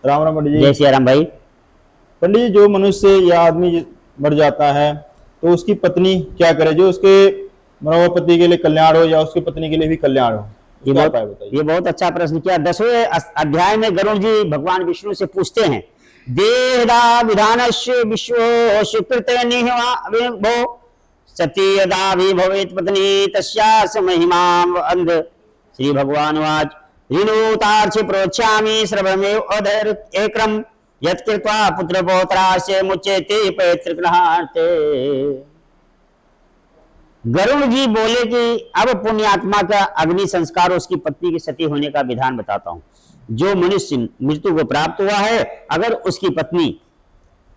राम राम पंडित जी। जय सिया राम भाई। पंडित जी, जो मनुष्य या आदमी मर जाता है तो उसकी पत्नी क्या करे, जो उसके मरा हुआ पति के लिए कल्याण हो या उसकी पत्नी के लिए भी कल्याण हो, उसका उपाय बताइए। ये बहुत अच्छा प्रश्न किया। 10वें अध्याय में गरुड़ जी भगवान विष्णु से पूछते हैं, देहदा विधानस्य विश्व स्वीकृत निहिमो सती यदा विभवेत पत्नी तस्यास महिमाम अंध। श्री भगवान वाच ऋणुतार्च प्रोच्छामि श्रवणमेव अधैर एकरम यत्कृत्वा पुत्र पौत्रास्य मुच्यते पैतृकनार्ते। गरुड़ जी बोले कि अब पुण्यात्मा का अग्नि संस्कार और उसकी पत्नी की सती होने का विधान बताता हूं। जो मनुष्य मृत्यु को प्राप्त हुआ है, अगर उसकी पत्नी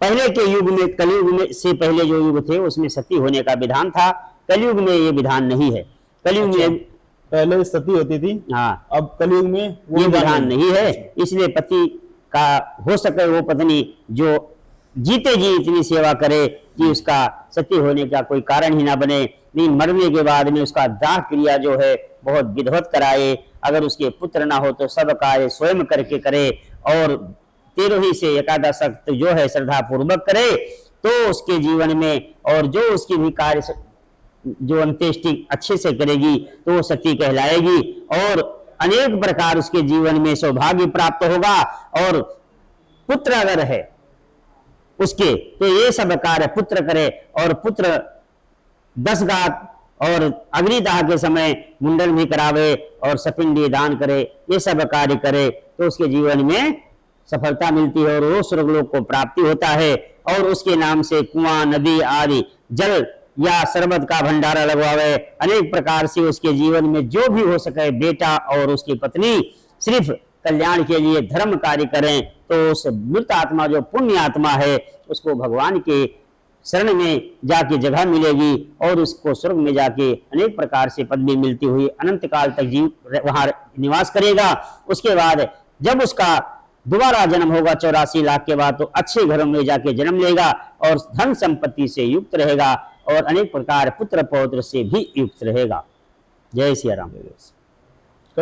पहले के युग में, कलयुग में से पहले जो युग थे उसमें सती होने का विधान था, कलयुग में ये विधान नहीं है। कलयुग में पहले सती होती थी, हाँ, अब कलयुग में ये विधान नहीं है। इसलिए पति का हो सके वो पत्नी जो जीते जी इतनी सेवा करे कि उसका सती होने का कोई कारण ही ना बने, नहीं मरने के बाद में उसका दाह क्रिया जो है बहुत विधिवत कराए। अगर उसके पुत्र ना हो तो सब कार्य स्वयं करके करे और 13 से एकादश तक जो है श्रद्धा पूर्वक करे तो उसके जीवन में, और जो उसकी भी कार्य जो अंत्येष्टि अच्छे से करेगी तो वो सती कहलाएगी और अनेक प्रकार उसके जीवन में सौभाग्य प्राप्त होगा। और पुत्र अगर है उसके तो ये सब कार्य पुत्र करे, और पुत्र 10 गात और अग्निदाह के समय मुंडन भी करावे और सपिंडी दान करे, ये सब कार्य करे तो उसके जीवन में सफलता मिलती है और वो स्वर्गलोक को प्राप्ति होता है। और उसके नाम से कुआं, नदी आदि जल या शरबत का भंडारा लगवावे। अनेक प्रकार से उसके जीवन में जो भी हो सके, बेटा और उसकी पत्नी सिर्फ कल्याण के लिए धर्म कार्य करें तो उस मृत आत्मा जो पुण्य आत्मा है उसको भगवान के शरण में जाके जगह मिलेगी और उसको स्वर्ग में जाके अनेक प्रकार से पदवी मिलती हुई अनंत काल तक जीव वहां निवास करेगा। उसके बाद जब उसका दोबारा जन्म होगा 84 लाख के बाद, तो अच्छे घरों में जाके जन्म लेगा और धन संपत्ति से युक्त रहेगा और अनेक प्रकार पुत्र पौत्र से भी युक्त रहेगा। जय सिया राम।